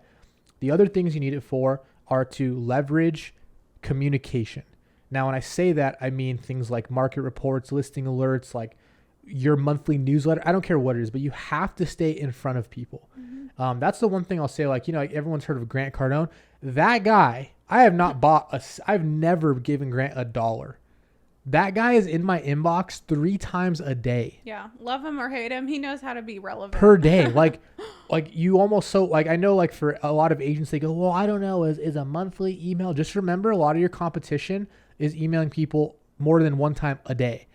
The other things you need it for are to leverage communication. Now, when I say that, I mean things like market reports, listing alerts, like your monthly newsletter. I don't care what it is, but you have to stay in front of people. That's the one thing I'll say. Like, everyone's heard of Grant Cardone. That guy, I've never given Grant $1 That guy is in my inbox 3 times a day. Yeah. Love him or hate him. He knows how to be relevant. Per day. Like you almost so like, I know like for a lot of agents, they go, well, I don't know. Is a monthly email. Just remember a lot of your competition is emailing people more than one time a day.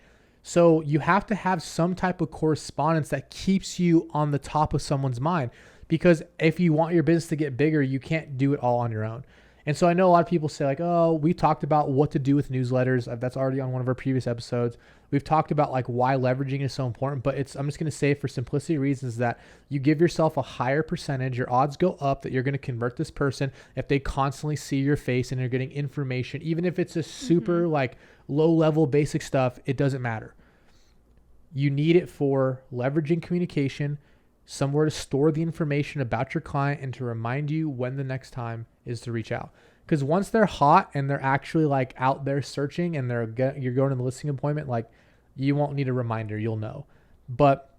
So you have to have some type of correspondence that keeps you on the top of someone's mind, because if you want your business to get bigger, you can't do it all on your own. And so I know a lot of people say like, oh, we talked about what to do with newsletters. That's already on one of our previous episodes. We've talked about like why leveraging is so important, but I'm just going to say for simplicity reasons that you give yourself a higher percentage, your odds go up that you're going to convert this person if they constantly see your face and they're getting information, even if it's a super like low level basic stuff, it doesn't matter. You need it for leveraging communication, somewhere to store the information about your client and to remind you when the next time is to reach out. Because once they're hot and they're actually like out there searching and you're going to the listing appointment, like you won't need a reminder, you'll know. But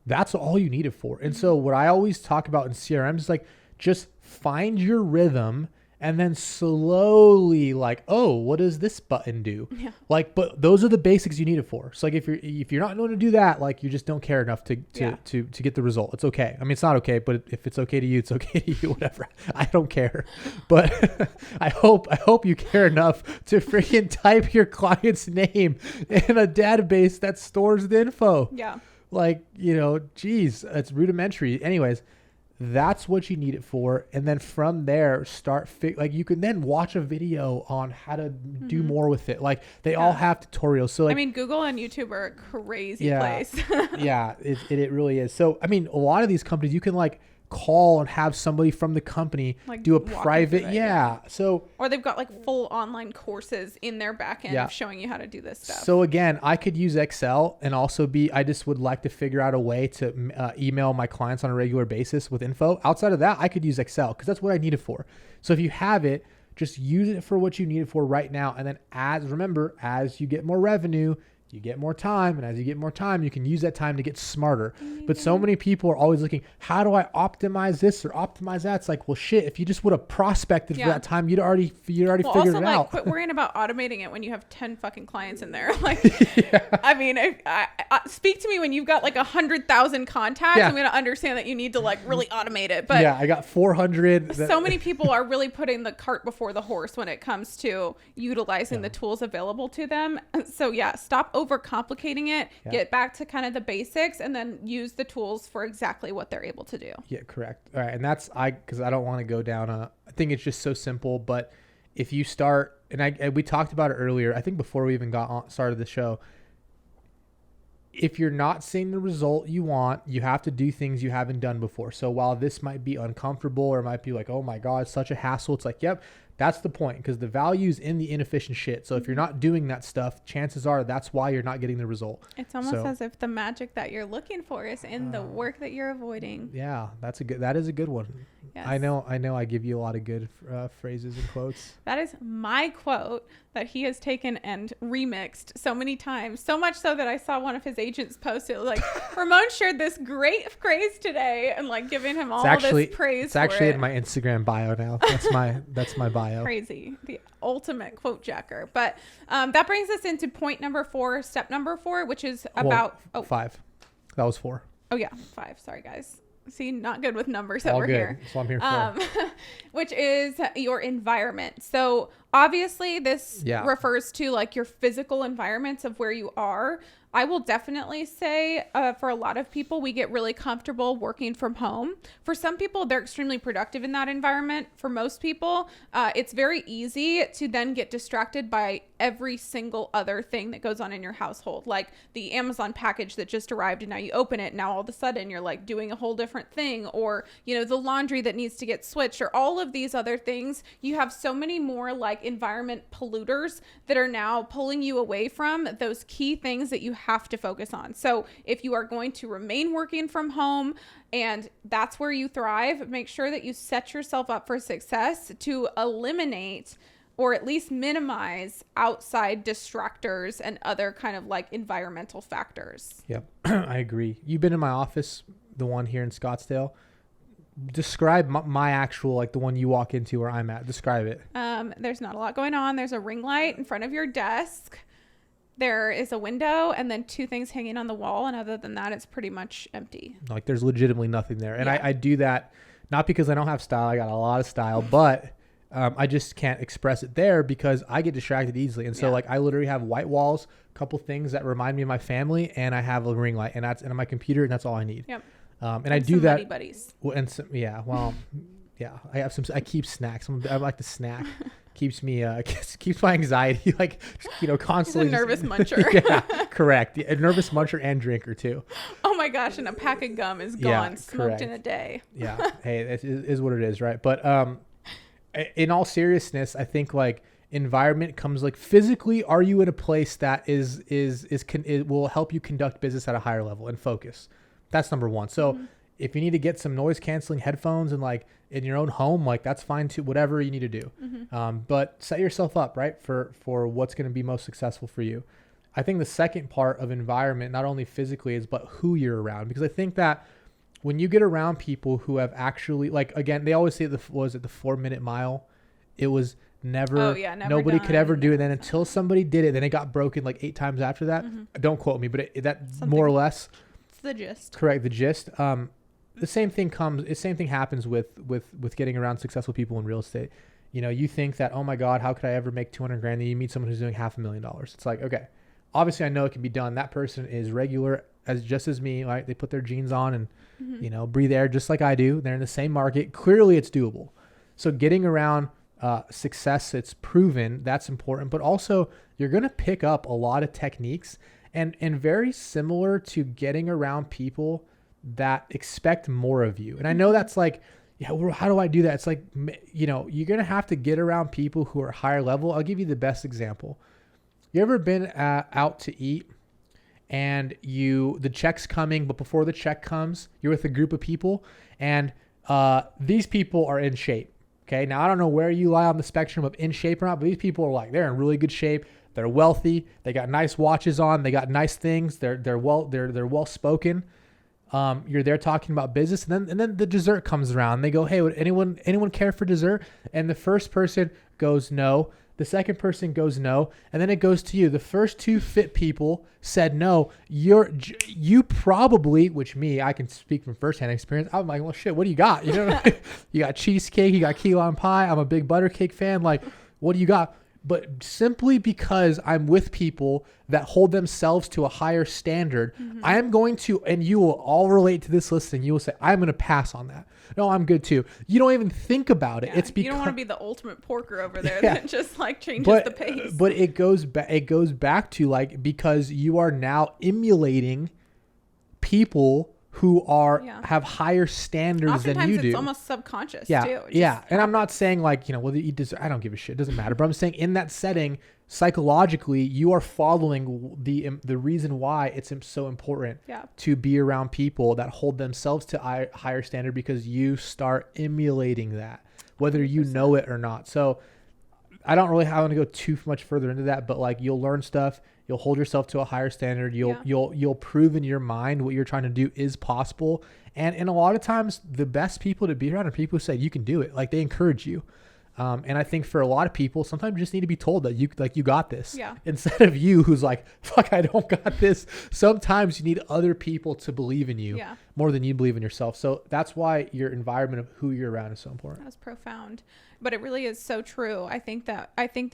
that's all you need it for. And so what I always talk about in CRM is like, just find your rhythm and then slowly like, oh, what does this button do? Yeah. Like, but those are the basics you need it for. So like if you're not going to do that, like you just don't care enough to get the result. It's okay. I mean, it's not okay, but if it's okay to you, it's okay to you, whatever. I don't care. But I hope you care enough to freaking type your client's name in a database that stores the info. Yeah. Like, geez, it's rudimentary. Anyways, that's what you need it for. And then from there, like you can then watch a video on how to do more with it. Like they all have tutorials. So like, I mean, Google and YouTube are a crazy place. Yeah, it really is. So, I mean, a lot of these companies you can like call and have somebody from the company like do a private. So, or they've got like full online courses in their back end of showing you how to do this stuff. So again, I could use Excel and also I just would like to figure out a way to email my clients on a regular basis with info. Outside of that, I could use Excel because that's what I need it for. So if you have it, just use it for what you need it for right now. And then as you get more revenue, you get more time, and as you get more time, you can use that time to get smarter. But so many people are always looking, how do I optimize this or optimize that? It's like, well, shit, if you just would have prospected for that time, you'd already figured it out. Quit worrying about automating it when you have 10 fucking clients in there. Like, I mean, I speak to me when you've got like 100,000 contacts. I'm going to understand that you need to like really automate it. But I got 400. So many people are really putting the cart before the horse when it comes to utilizing the tools available to them. So stop overcomplicating it, get back to kind of the basics, and then use the tools for exactly what they're able to do. Yeah, correct. All right. And that's, because I don't want to go down I think it's just so simple, but if you start, and we talked about it earlier, I think before we even started the show, if you're not seeing the result you want, you have to do things you haven't done before. So while this might be uncomfortable or might be like, oh my God, it's such a hassle, it's like, yep, that's the point, because the value's in the inefficient shit. So if you're not doing that stuff, chances are that's why you're not getting the result. It's almost as if the magic that you're looking for is in the work that you're avoiding. Yeah, that is a good one. Yes. I know I give you a lot of good phrases and quotes. That is my quote that he has taken and remixed so many times, so much so that I saw one of his agents post it like, Ramon shared this great phrase today, and like giving him all this praise. It's actually in my Instagram bio now. That's my bio. Crazy. The ultimate quote jacker. But that brings us into step number 4, which is about 5. That was 4. Oh yeah, 5. Sorry guys. See, not good with numbers all over good. Here. That's what I'm here for. Which is your environment. So obviously this refers to like your physical environments of where you are. I will definitely say for a lot of people, we get really comfortable working from home. For some people, they're extremely productive in that environment. For most people, it's very easy to then get distracted by every single other thing that goes on in your household, like the Amazon package that just arrived and now you open it. Now all of a sudden you're like doing a whole different thing, or, the laundry that needs to get switched, or all of these other things. You have so many more like environment polluters that are now pulling you away from those key things that you have to focus on. So if you are going to remain working from home and that's where you thrive, make sure that you set yourself up for success to eliminate or at least minimize outside distractors and other kind of like environmental factors. Yep. I agree. You've been in my office, the one here in Scottsdale. Describe my actual, like the one you walk into where I'm at. Describe it. There's not a lot going on. There's a ring light in front of your desk. there is a window and then 2 things hanging on the wall. And other than that, it's pretty much empty. Like there's legitimately nothing there. And Yeah. I do that not because I don't have style. I got a lot of style, but I just can't express it there because I get distracted easily. And so like I literally have white walls, a couple things that remind me of my family, and I have a ring light, and that's and my computer, and that's all I need. Yep. And I do that. Buddies. Well, and some, I have some. I keep snacks. I like to snack. Keeps me keeps my anxiety like constantly. He's a nervous muncher. Yeah, correct. A nervous muncher and drinker too. Oh my gosh, and a pack of gum is gone, smoked correct. in a day. Yeah. Hey, it is what it is, right? But in all seriousness, I think like environment comes like physically. Are you in a place that it will help you conduct business at a higher level and focus? That's number one. So if you need to get some noise canceling headphones and like in your own home, like that's fine too, whatever you need to do. But set yourself up right for what's going to be most successful for you. I think the second part of environment, not only physically but who you're around, because I think that when you get around people who have actually like, again, they always say the 4-minute mile. It was never nobody could ever do it. Then until somebody did it, then it got broken like 8 times after that. Don't quote me, but more or less. It's the gist. Correct. The gist. The same thing happens with getting around successful people in real estate. You think that, oh my God, how could I ever make $200,000? And you meet someone who's doing $500,000. It's like, okay, obviously I know it can be done. That person is regular just as me, right? They put their jeans on and, breathe air just like I do. They're in the same market. Clearly it's doable. So getting around success, it's proven, that's important. But also you're going to pick up a lot of techniques and very similar to getting around people that expect more of you. And I know that's like, well, how do I do that? It's like, you're going to have to get around people who are higher level. I'll give you the best example. You ever been out to eat and the check's coming, but before the check comes, you're with a group of people and these people are in shape. Okay. Now I don't know where you lie on the spectrum of in shape or not, but these people are like, they're in really good shape. They're wealthy. They got nice watches on. They got nice things. They're well spoken. You're there talking about business, and then the dessert comes around. They go, hey, would anyone care for dessert? And the first person goes no. The second person goes no, and then it goes to you. The first 2 fit people said no. You probably, which me, I can speak from firsthand experience. I'm like, well, shit, what do you got? You got cheesecake, you got key lime pie. I'm a big butter cake fan. Like, what do you got? But simply because I'm with people that hold themselves to a higher standard, I am going to, and you will all relate to this list, and you will say, I'm going to pass on that. No, I'm good too. You don't even think about it. Yeah, it's because you don't want to be the ultimate porker over there that just like changes the pace. But it goes back to like, because you are now emulating people who have higher standards than you do. Oftentimes it's almost subconscious too. And I'm not saying like, whether you deserve, I don't give a shit. It doesn't matter. But I'm saying in that setting, psychologically, you are following the reason why it's so important to be around people that hold themselves to a higher standard, because you start emulating that, whether you know it or not. So I don't really want to go too much further into that, but like you'll learn stuff. You'll hold yourself to a higher standard. You'll prove in your mind what you're trying to do is possible. And a lot of times the best people to be around are people who say you can do it. Like they encourage you. And I think for a lot of people, sometimes you just need to be told that you got this. Yeah. Instead of you who's like, fuck, I don't got this. Sometimes you need other people to believe in you more than you believe in yourself. So that's why your environment of who you're around is so important. That's profound. But it really is so true. I think that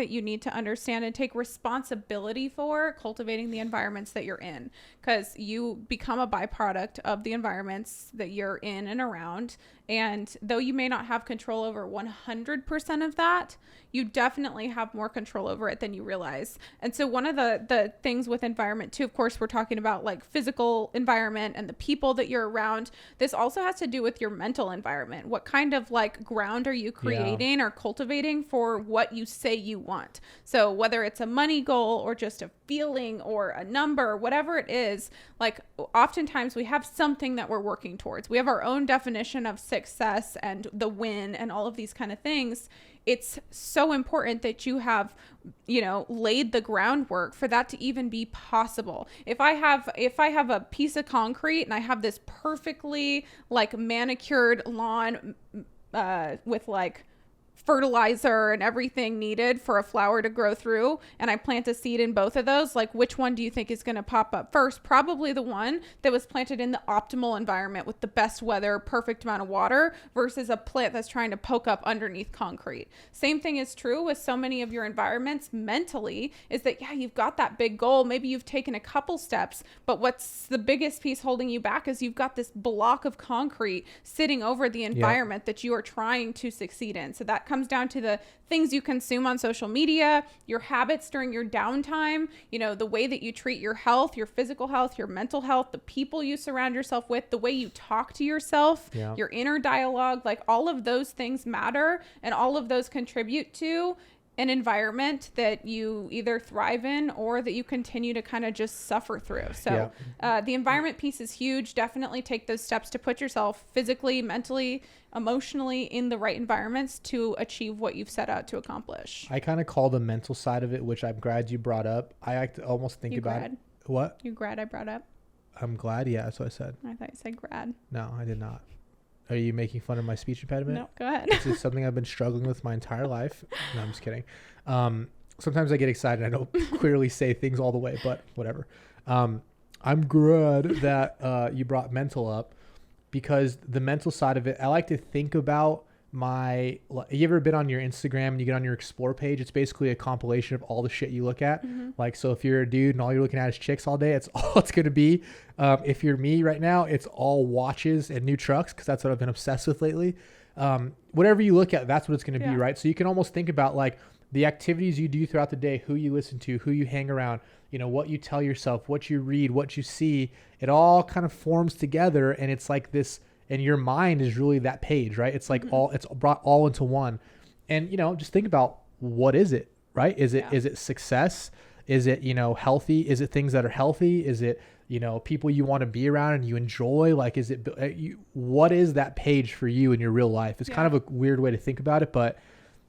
you need to understand and take responsibility for cultivating the environments that you're in, because you become a byproduct of the environments that you're in and around. And though you may not have control over 100% of that, you definitely have more control over it than you realize. And so one of the things with environment too, of course, we're talking about like physical environment and the people that you're around. This also has to do with your mental environment. What kind of like ground are you creating or cultivating for what you say you want? So whether it's a money goal or just a feeling or a number, whatever it is, like oftentimes we have something that we're working towards. We have our own definition of success and the win and all of these kind of things. It's so important that you have, laid the groundwork for that to even be possible. If I have a piece of concrete and I have this perfectly like manicured lawn with like fertilizer and everything needed for a flower to grow through, and I plant a seed in both of those, like which one do you think is going to pop up first? Probably the one that was planted in the optimal environment with the best weather, perfect amount of water, versus a plant that's trying to poke up underneath concrete. Same thing is true with so many of your environments mentally, is that, yeah, you've got that big goal. Maybe you've taken a couple steps, but what's the biggest piece holding you back is you've got this block of concrete sitting over the environment that you are trying to succeed in. So that comes down to the things you consume on social media, your habits during your downtime, you know, the way that you treat your health, your physical health, your mental health, the people you surround yourself with, the way you talk to yourself, your inner dialogue, like all of those things matter, and all of those contribute to an environment that you either thrive in or that you continue to kind of just suffer through. So the environment piece is huge. Definitely take those steps to put yourself physically, mentally, emotionally in the right environments to achieve what you've set out to accomplish. I kind of call the mental side of it, which I'm glad you brought up. I like to almost think about it. What? You grad I brought up? I'm glad. Yeah, that's what I said. I thought you said grad. No, I did not. Are you making fun of my speech impediment? No, go ahead. This is something I've been struggling with my entire life. No, I'm just kidding. Sometimes I get excited. I don't clearly say things all the way, but whatever. I'm glad that you brought mental up, because the mental side of it, I like to think about you ever been on your Instagram and you get on your explore page? It's basically a compilation of all the shit you look at. Like, so if you're a dude and all you're looking at is chicks all day, it's all it's going to be. If you're me right now, it's all watches and new trucks, because that's what I've been obsessed with lately. Whatever you look at, that's what it's going to be, right? So you can almost think about like the activities you do throughout the day, who you listen to, who you hang around, you know, what you tell yourself, what you read, what you see. It all kind of forms together, and it's like this. And your mind is really that page, right? It's like it's brought all into one. And, you know, just think about, what is it, right? Is it success? Is it, you know, healthy? Is it things that are healthy? Is it, you know, people you want to be around and you enjoy? Like, is it, what is that page for you in your real life? It's kind of a weird way to think about it, but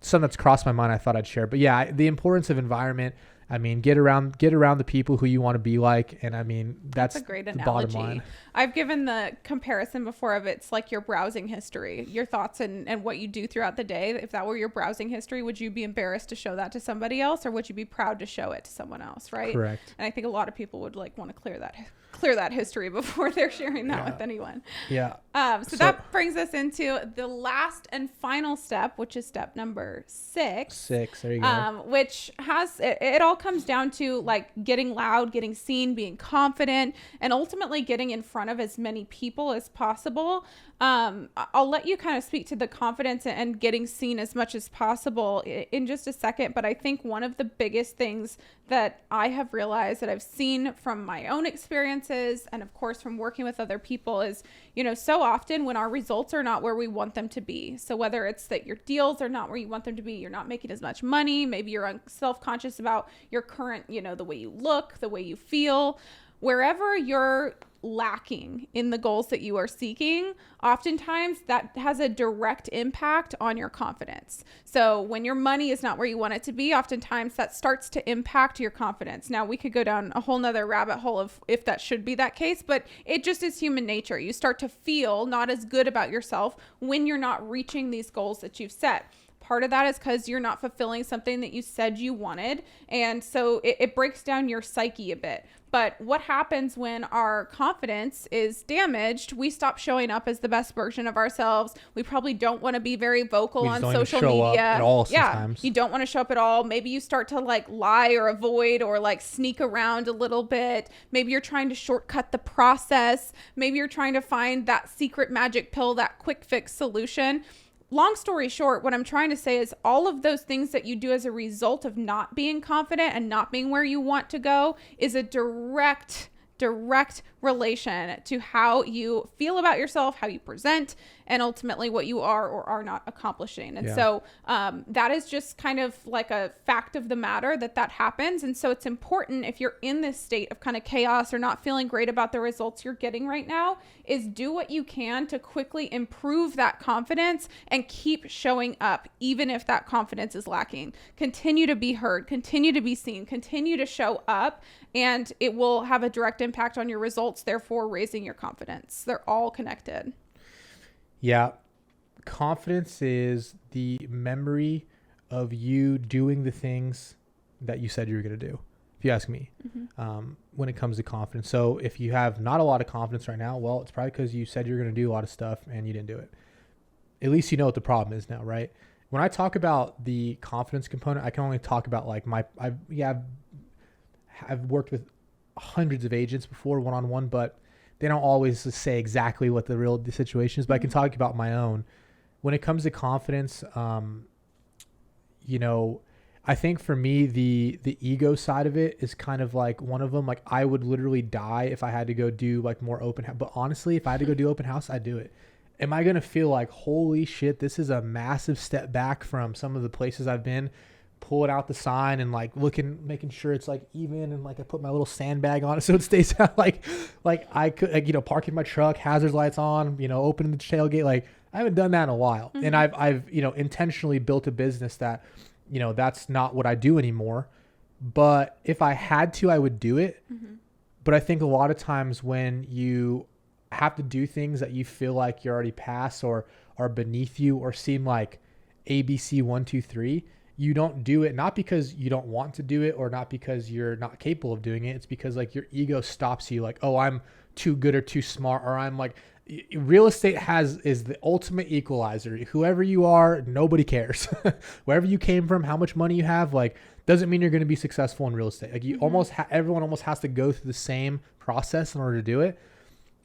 something that's crossed my mind I thought I'd share. But yeah, the importance of environment. I mean, get around the people who you want to be like. And I mean, that's a great analogy. Bottom line. I've given the comparison before of it's like your browsing history, your thoughts and what you do throughout the day. If that were your browsing history, would you be embarrassed to show that to somebody else, or would you be proud to show it to someone else? Right. Correct. And I think a lot of people would like want to clear that history before they're sharing that with anyone. Yeah. So that brings us into the last and final step, which is step number 6. There you go. Which has, it all comes down to like getting loud, getting seen, being confident, and ultimately getting in front of as many people as possible. I'll let you kind of speak to the confidence and getting seen as much as possible in just a second. But I think one of the biggest things that I have realized that I've seen from my own experiences, and of course from working with other people, is, you know, so often when our results are not where we want them to be. So whether it's that your deals are not where you want them to be, you're not making as much money, maybe you're self-conscious about your current, you know, the way you look, the way you feel, wherever you're lacking in the goals that you are seeking, oftentimes that has a direct impact on your confidence. So when your money is not where you want it to be, oftentimes that starts to impact your confidence. Now we could go down a whole nother rabbit hole of if that should be that case, but it just is human nature. You start to feel not as good about yourself when you're not reaching these goals that you've set. Part of that is because you're not fulfilling something that you said you wanted. And so it breaks down your psyche a bit. But what happens when our confidence is damaged? We stop showing up as the best version of ourselves. We probably don't want to be very vocal on social media. At all sometimes. You don't want to show up at all. Maybe you start to like lie or avoid or like sneak around a little bit. Maybe you're trying to shortcut the process. Maybe you're trying to find that secret magic pill, that quick fix solution. Long story short, what I'm trying to say is all of those things that you do as a result of not being confident and not being where you want to go is a direct relation to how you feel about yourself, how you present, and ultimately what you are or are not accomplishing. And so that is just kind of like a fact of the matter that happens. And so it's important, if you're in this state of kind of chaos or not feeling great about the results you're getting right now, is do what you can to quickly improve that confidence and keep showing up, even if that confidence is lacking. Continue to be heard, continue to be seen, continue to show up, and it will have a direct impact on your results, therefore raising your confidence. They're all connected. Yeah. confidence is the memory of you doing the things that you said you were going to do, if you ask me, when it comes to confidence. So if you have not a lot of confidence right now, well, it's probably because you said you're going to do a lot of stuff and you didn't do it. At least you know what the problem is now, right? When I talk about the confidence component, I can only talk about like I've worked with hundreds of agents before one-on-one, but they don't always say exactly what the real situation is, but I can talk about my own. When it comes to confidence, you know, I think for me, the ego side of it is kind of like one of them. Like I would literally die if I had to go do like more open house. But honestly, if I had to go do open house, I'd do it. Am I going to feel like, holy shit, this is a massive step back from some of the places I've been, pulling out the sign and like making sure it's like even, and like I put my little sandbag on it so it stays out, like I could, like, you know, parking my truck, hazard lights on, you know, opening the tailgate. Like I haven't done that in a while. And I've, you know, intentionally built a business that, you know, that's not what I do anymore. But if I had to, I would do it. But I think a lot of times when you have to do things that you feel like you're already past or are beneath you or seem like ABC 1, 2, 3, you don't do it, not because you don't want to do it or not because you're not capable of doing it. It's because like your ego stops you, like, oh, I'm too good or too smart, or I'm like, real estate is the ultimate equalizer. Whoever you are, nobody cares. Wherever you came from, how much money you have, like, doesn't mean you're going to be successful in real estate. Like you everyone almost has to go through the same process in order to do it.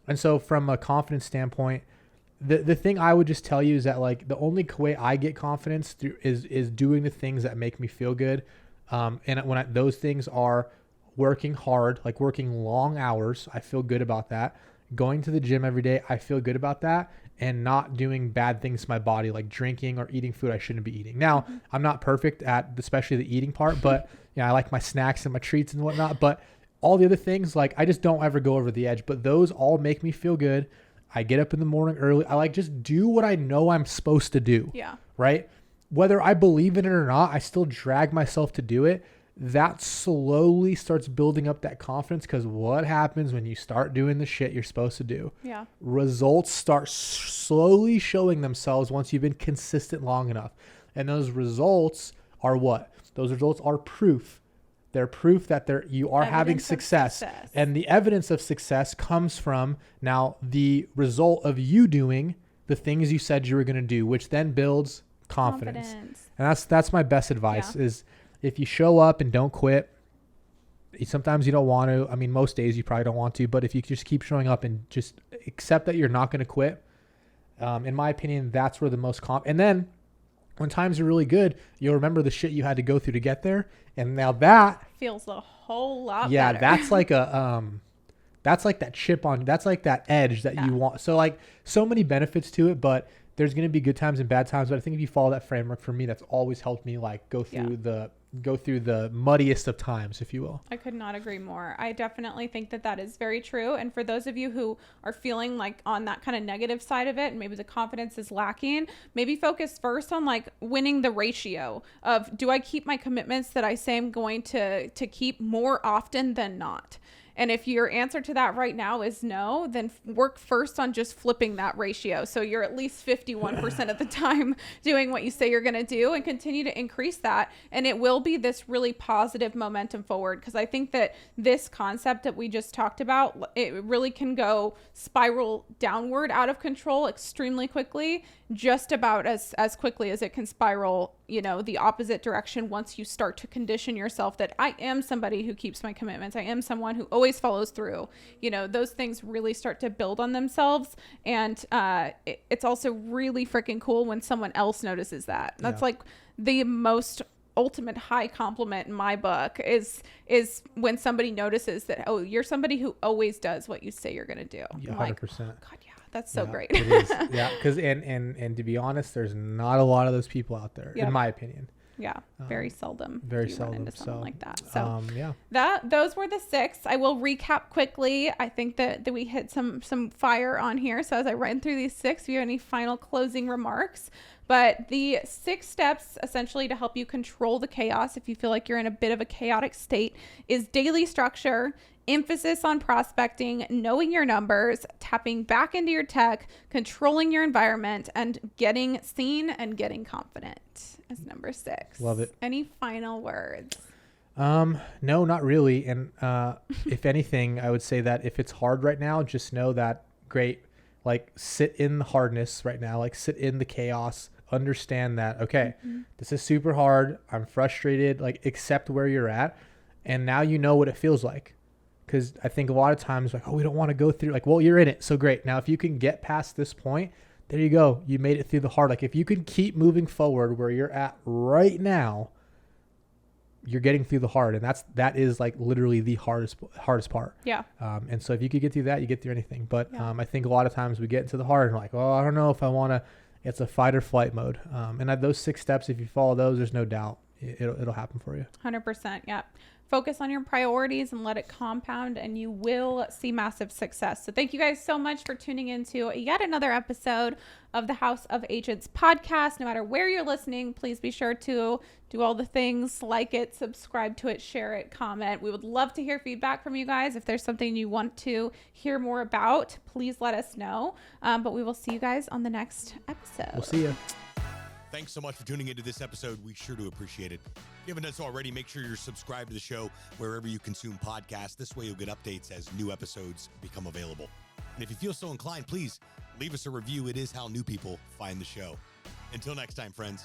And so from a confidence standpoint, the thing I would just tell you is that like the only way I get confidence through is doing the things that make me feel good. And when those things are working hard, like working long hours, I feel good about that. Going to the gym every day, I feel good about that. And not doing bad things to my body, like drinking or eating food I shouldn't be eating. Now, I'm not perfect at especially the eating part, but you know, I like my snacks and my treats and whatnot. But all the other things, like I just don't ever go over the edge. But those all make me feel good. I get up in the morning early. I like just do what I know I'm supposed to do. Yeah. Right? Whether I believe in it or not, I still drag myself to do it. That slowly starts building up that confidence, because what happens when you start doing the shit you're supposed to do? Yeah. Results start slowly showing themselves once you've been consistent long enough. And those results are what? Those results are proof. They're proof that you are having success. And the evidence of success comes from now the result of you doing the things you said you were going to do, which then builds confidence. And that's my best advice is, if you show up and don't quit, sometimes you don't want to. I mean, most days you probably don't want to, but if you just keep showing up and just accept that you're not going to quit, in my opinion, that's where the most and then when times are really good, you'll remember the shit you had to go through to get there. And now that feels a whole lot Yeah, better. that's like that's like that chip on, that's like that edge that you want. So like so many benefits to it, but there's going to be good times and bad times. But I think if you follow that framework, for me, that's always helped me like go through the muddiest of times, if you will. I could not agree more. I definitely think that is very true. And for those of you who are feeling like on that kind of negative side of it, and maybe the confidence is lacking, maybe focus first on like winning the ratio of, do I keep my commitments that I say I'm going to keep more often than not? And if your answer to that right now is no, then work first on just flipping that ratio. So you're at least 51% of the time doing what you say you're going to do, and continue to increase that. And it will be this really positive momentum forward. Because I think that this concept that we just talked about, it really can go spiral downward out of control extremely quickly, just about as quickly as it can spiral, you know, the opposite direction once you start to condition yourself that I am somebody who keeps my commitments. I am someone who always follows through. You know, those things really start to build on themselves. And it's also really freaking cool when someone else notices that. That's like the most ultimate high compliment in my book is when somebody notices that, oh, you're somebody who always does what you say you're going to do. Yeah, 100%. Like, oh, God, yeah. That's so great. It is. Yeah, because and to be honest, there's not a lot of those people out there, in my opinion. Yeah, very seldom. Very you seldom. Run into someone like that. So yeah, those were the 6. I will recap quickly. I think that we hit some fire on here. So as I run through these 6, if you have any final closing remarks. But the 6 steps essentially to help you control the chaos if you feel like you're in a bit of a chaotic state is daily structure, emphasis on prospecting, knowing your numbers, tapping back into your tech, controlling your environment, and getting seen and getting confident is number 6. Love it. Any final words? No, not really. And if anything, I would say that if it's hard right now, just know that great, like sit in the hardness right now, like sit in the chaos, understand that, okay, this is super hard. I'm frustrated, like accept where you're at. And now you know what it feels like. Cause I think a lot of times like, oh, we don't want to go through like, well, you're in it. So great. Now, if you can get past this point, there you go. You made it through the hard. Like if you can keep moving forward where you're at right now, you're getting through the hard. And that is like literally the hardest part. Yeah. And so if you could get through that, you get through anything. But I think a lot of times we get into the hard and we're like, oh, I don't know if I want to. It's a fight or flight mode. And at those 6 steps, if you follow those, there's no doubt it'll happen for you. 100%. Yeah. Focus on your priorities and let it compound, and you will see massive success. So thank you guys so much for tuning into yet another episode of the House of Agents podcast. No matter where you're listening, please be sure to do all the things, like it, subscribe to it, share it, comment. We would love to hear feedback from you guys. If there's something you want to hear more about, please let us know. But we will see you guys on the next episode. We'll see you. Thanks so much for tuning into this episode. We sure do appreciate it. If you haven't done so already, make sure you're subscribed to the show wherever you consume podcasts. This way you'll get updates as new episodes become available. And if you feel so inclined, please leave us a review. It is how new people find the show. Until next time, friends.